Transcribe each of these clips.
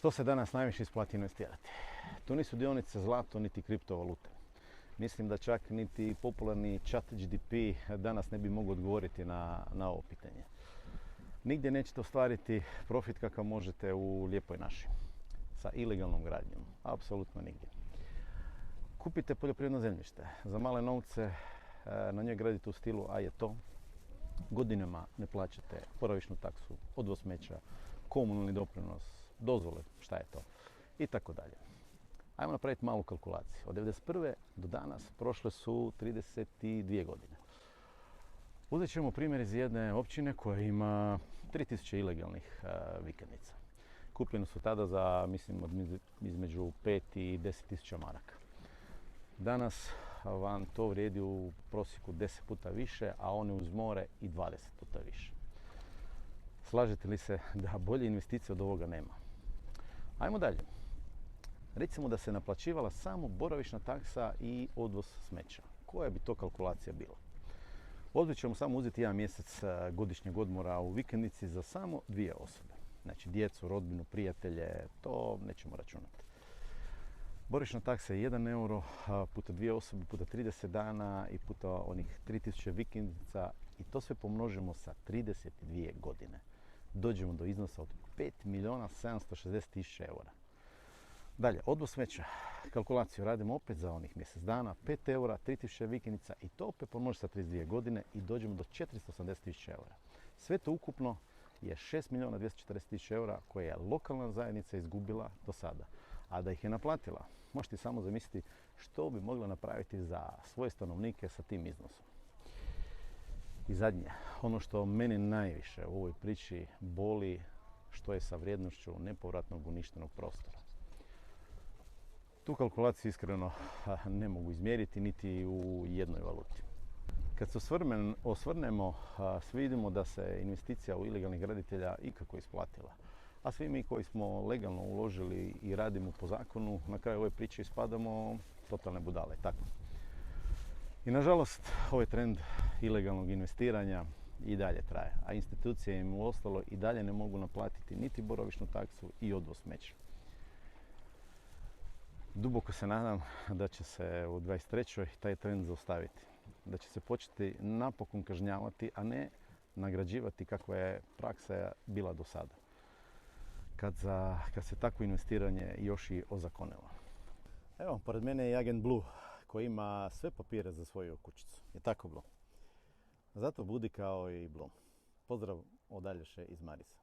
Što se danas najviše isplati investirati? To nisu dionice, zlato, niti kriptovalute. Mislim da čak niti popularni ChatGPT danas ne bi mogao odgovoriti na ovo pitanje. Nigdje nećete ostvariti profit kakav možete u lijepoj našoj, sa ilegalnom gradnjom. Apsolutno nigdje. Kupite poljoprivredno zemljište za male novce, na njoj gradite u stilu a je to. Godinama ne plaćate boravišnu taksu, odvoz smeća, komunalni doprinos, dozvole, šta je to, i tako dalje. Ajmo napraviti malu kalkulaciju. Od 1991. do danas prošle su 32 godine. Uzet ćemo primjer iz jedne općine koja ima 3000 ilegalnih vikendica. Kupljene su tada za, mislim, između 5 i 10.000 maraka. Danas vam to vrijedi u prosjeku 10 puta više, a one uz more i 20 puta više. Slažete li se da bolje investicije od ovoga nema? Ajmo dalje. Recimo da se naplaćivala samo boravišna taksa i odvoz smeća. Koja bi to kalkulacija bila? Ovdje ćemo samo uzeti jedan mjesec godišnjeg odmora u vikendici za samo 2 osobe. Znači djecu, rodbinu, prijatelje, to nećemo računati. Boravišna taksa je 1 euro puta 2 osobe, puta 30 dana i puta onih 3000 vikendica i to sve pomnožimo sa 32 godine. Dođemo do iznosa od 5.760.000 eura. Dalje, odvoz smeća. Kalkulaciju radimo opet za onih mjesec dana, 5 eura, 3000 vikendica i to opet pomnožimo sa 32 godine i dođemo do 480.000 eura. Sve to ukupno je 6.240.000 eura koje je lokalna zajednica izgubila do sada. A da ih je naplatila, možete samo zamisliti što bi mogla napraviti za svoje stanovnike sa tim iznosom. I zadnje, ono što mene najviše u ovoj priči boli, što je sa vrijednošću nepovratnog uništenog prostora. Tu kalkulaciju iskreno ne mogu izmjeriti niti u jednoj valuti. Kad se osvrnemo, svi vidimo da se investicija u ilegalnih graditelja ikako isplatila. A svi mi koji smo legalno uložili i radimo po zakonu, na kraju ove priče ispadamo totalne budale. Tako. I nažalost, ovaj trend ilegalnog investiranja i dalje traje, a institucije im u ostalo i dalje ne mogu naplatiti niti boravišnu taksu i odvoz smeća. Duboko se nadam da će se u 23. taj trend zaustaviti. Da će se početi napokon kažnjavati, a ne nagrađivati kakva je praksa bila do sada. Kad se takvo investiranje još i ozakonilo. Evo, pored mene je Agent Blue koji ima sve papire za svoju kućicu. Je tako, Blue? Zato budi kao i Blue. Pozdrav od Aljoše iz Marisa.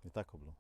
Je tako, Blue?